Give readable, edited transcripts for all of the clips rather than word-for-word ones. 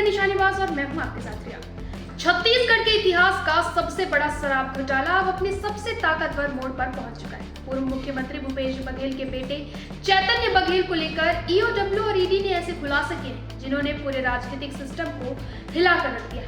हैं निशानेबाज और मैं हूं आपके साथ रिया। छत्तीसगढ़ के इतिहास का सबसे बड़ा शराब घोटाला अब अपने सबसे ताकतवर मोड़ पर पहुंच चुका है। पूर्व मुख्यमंत्री भूपेश बघेल के बेटे चैतन्य बघेल को लेकर ईओडब्ल्यू और ईडी ने ऐसे खुलासे किए जिन्होंने पूरे राजनीतिक सिस्टम को हिलाकर रख दिया।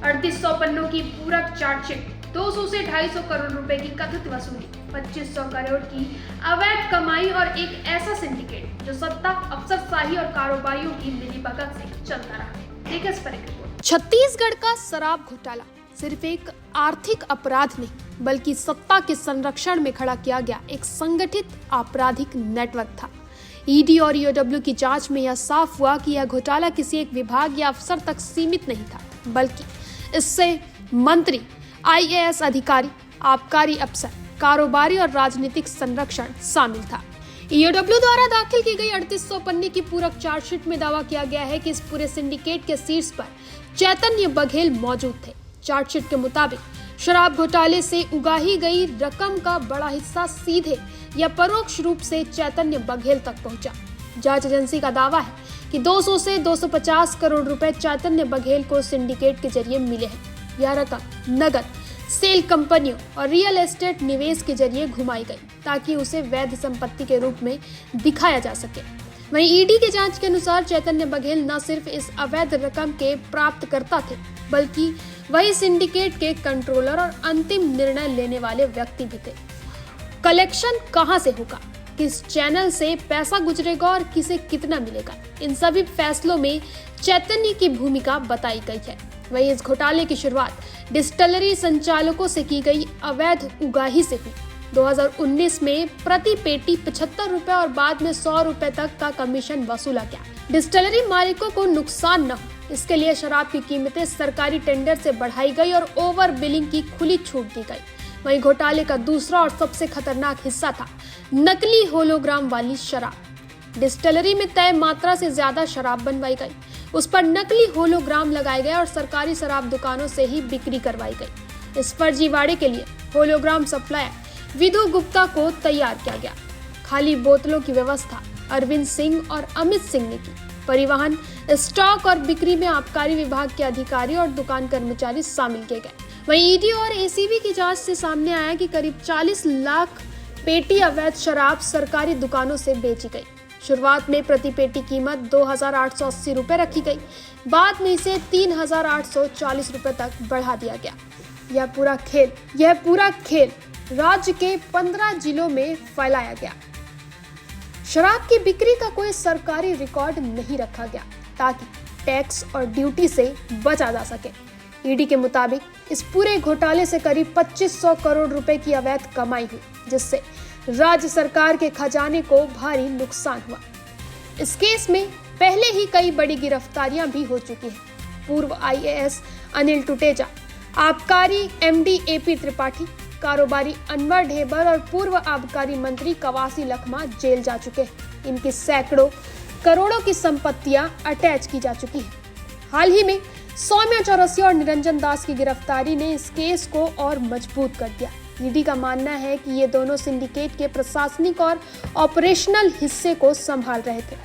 3800 पन्नों की पूरक चार्जशीट, 200 से 250 करोड़ रुपए की कथित वसूली, 2500 करोड़ की अवैध कमाई और एक ऐसा सिंडिकेट जो सत्ता, अफसरशाही और कारोबारियों की मिलीभगत से चलता रहा। देखिए इस पर एक रिपोर्ट। छत्तीसगढ़ का शराब घोटाला सिर्फ एक आर्थिक अपराध नहीं बल्कि सत्ता के संरक्षण में खड़ा किया गया एक संगठित आपराधिक नेटवर्क था। ईडी और ईओडब्ल्यू की जांच में यह साफ हुआ कि यह घोटाला किसी एक विभाग या अफसर तक सीमित नहीं था, बल्कि इससे मंत्री, आईएएस अधिकारी, आबकारी अफसर, कारोबारी और राजनीतिक संरक्षण शामिल था। ईओडब्ल्यू द्वारा दाखिल की गई 3800 पन्ने की पूरक चार्जशीट में दावा किया गया है कि इस पूरे सिंडिकेट के शीर्ष पर चैतन्य बघेल मौजूद थे। चार्जशीट के मुताबिक शराब घोटाले से उगाही गई रकम का बड़ा हिस्सा सीधे या परोक्ष रूप से चैतन्य बघेल तक पहुंचा। जांच एजेंसी का दावा है कि 200 से 250 करोड़ रुपए चैतन्य बघेल को सिंडिकेट के जरिए मिले हैं। यह रकम नगद, सेल कंपनियों और रियल एस्टेट निवेश के जरिए घुमाई गई ताकि उसे वैध संपत्ति के रूप में दिखाया जा सके। वहीं ईडी की जांच के अनुसार चैतन्य बघेल न सिर्फ इस अवैध रकम के प्राप्तकर्ता थे, बल्कि वही सिंडिकेट के कंट्रोलर और अंतिम निर्णय लेने वाले व्यक्ति भी थे। कलेक्शन कहां से होगा, किस चैनल से पैसा गुजरेगा और किसे कितना मिलेगा, इन सभी फैसलों में चैतन्य की भूमिका बताई गई है। वहीं इस घोटाले की शुरुआत डिस्टिलरी संचालकों से की गई अवैध उगाही से हुई। 2019 में प्रति पेटी 75 रुपए और बाद में 100 रुपए तक का कमीशन वसूला गया। डिस्टिलरी मालिकों को नुकसान न हो, इसके लिए शराब की कीमतें सरकारी टेंडर से बढ़ाई गई और ओवर बिलिंग की खुली छूट दी गई। वहीं घोटाले का दूसरा और सबसे खतरनाक हिस्सा था नकली होलोग्राम वाली शराब। डिस्टिलरी में तय मात्रा से ज्यादा शराब बनवाई गई, उस पर नकली होलोग्राम लगाए गए और सरकारी शराब दुकानों से ही बिक्री करवाई गई। इस फर्जीवाड़े के लिए होलोग्राम सप्लायर विधु गुप्ता को तैयार किया गया। खाली बोतलों की व्यवस्था अरविंद सिंह और अमित सिंह ने की। परिवहन, स्टॉक और बिक्री में आबकारी विभाग के अधिकारी और दुकान कर्मचारी शामिल किए गए। वहीं ईडी और एसीबी की जांच से सामने आया कि करीब 40 लाख पेटी अवैध शराब सरकारी दुकानों से बेची गई। शुरुआत में प्रति पेटी कीमत 2880 रुपए रखी गई, बाद में इसे 3840 रुपए तक बढ़ा दिया गया। यह पूरा खेल राज्य के 15 जिलों में फैलाया गया। शराब की बिक्री का कोई सरकारी रिकॉर्ड नहीं रखा गया ताकि टैक्स और ड्यूटी से बचा जा सके। ईडी के मुताबिक इस पूरे घोटाले से करीब 2500 करोड़ रुपए की अवैध कमाई हुई, जिससे राज्य सरकार के खजाने को भारी नुकसान हुआ। इस केस में पहले ही कई बड़ी गिरफ्तारियां भी हो चुकी हैं। पूर्व आईएएस अनिल टुटेजा, आबकारी एमडी एपी त्रिपाठी, कारोबारी अनवर ढेबर और पूर्व आबकारी मंत्री कवासी लखमा जेल जा चुके हैं। इनकी सैकड़ों करोड़ों की संपत्तियां अटैच की जा चुकी हैं। हाल ही में सौम्या चौरसिया और निरंजन दास की गिरफ्तारी ने इस केस को और मजबूत कर दिया। ईडी का मानना है कि ये दोनों सिंडिकेट के प्रशासनिक और ऑपरेशनल हिस्से को संभाल रहे थे।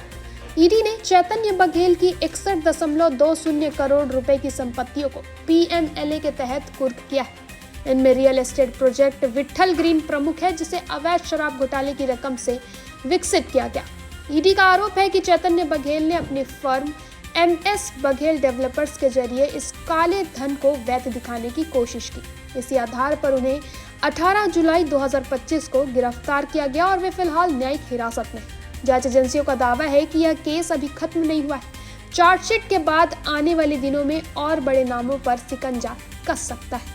ईडी ने चैतन्य बघेल की 61.20 करोड़ रुपए की संपत्तियों को पीएमएलए के तहत कुर्क किया है। इनमें real estate project Vitthal green प्रमुख है, जिसे अवैध शराब घोटाले की रकम से विकसित किया गया। ईडी का आरोप है कि चैतन्य बघेल ने अपनी फर्म एमएस बघेल डेवलपर्स के जरिए इस काले धन को वैध दिखाने की कोशिश की। इसी आधार पर उन्हें 18 जुलाई 2025 को गिरफ्तार किया गया और वे फिलहाल न्यायिक हिरासत में। जांच एजेंसियों का दावा है कि यह केस अभी खत्म नहीं हुआ है। चार्जशीट के बाद आने वाले दिनों में और बड़े नामों पर शिकंजा कस सकता है।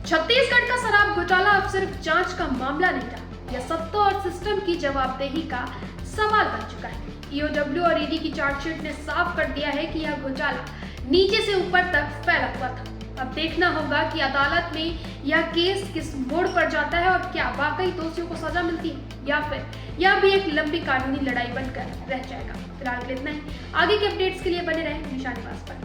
छत्तीसगढ़ का शराब घोटाला अब सिर्फ जांच का मामला नहीं रहा, यह सत्ता और सिस्टम की जवाबदेही का सवाल बन चुका है। ईओडब्ल्यू और ईडी की चार्जशीट ने साफ कर दिया है कि यह घोटाला नीचे से ऊपर तक फैला हुआ था। अब देखना होगा कि अदालत में यह केस किस मोड़ पर जाता है और क्या वाकई दोषियों को सजा मिलती है या फिर यह भी एक लंबी कानूनी लड़ाई बनकर रह जाएगा। फिलहाल इतना ही। आगे के अपडेट्स के लिए बने रहें निशानेबाज पर।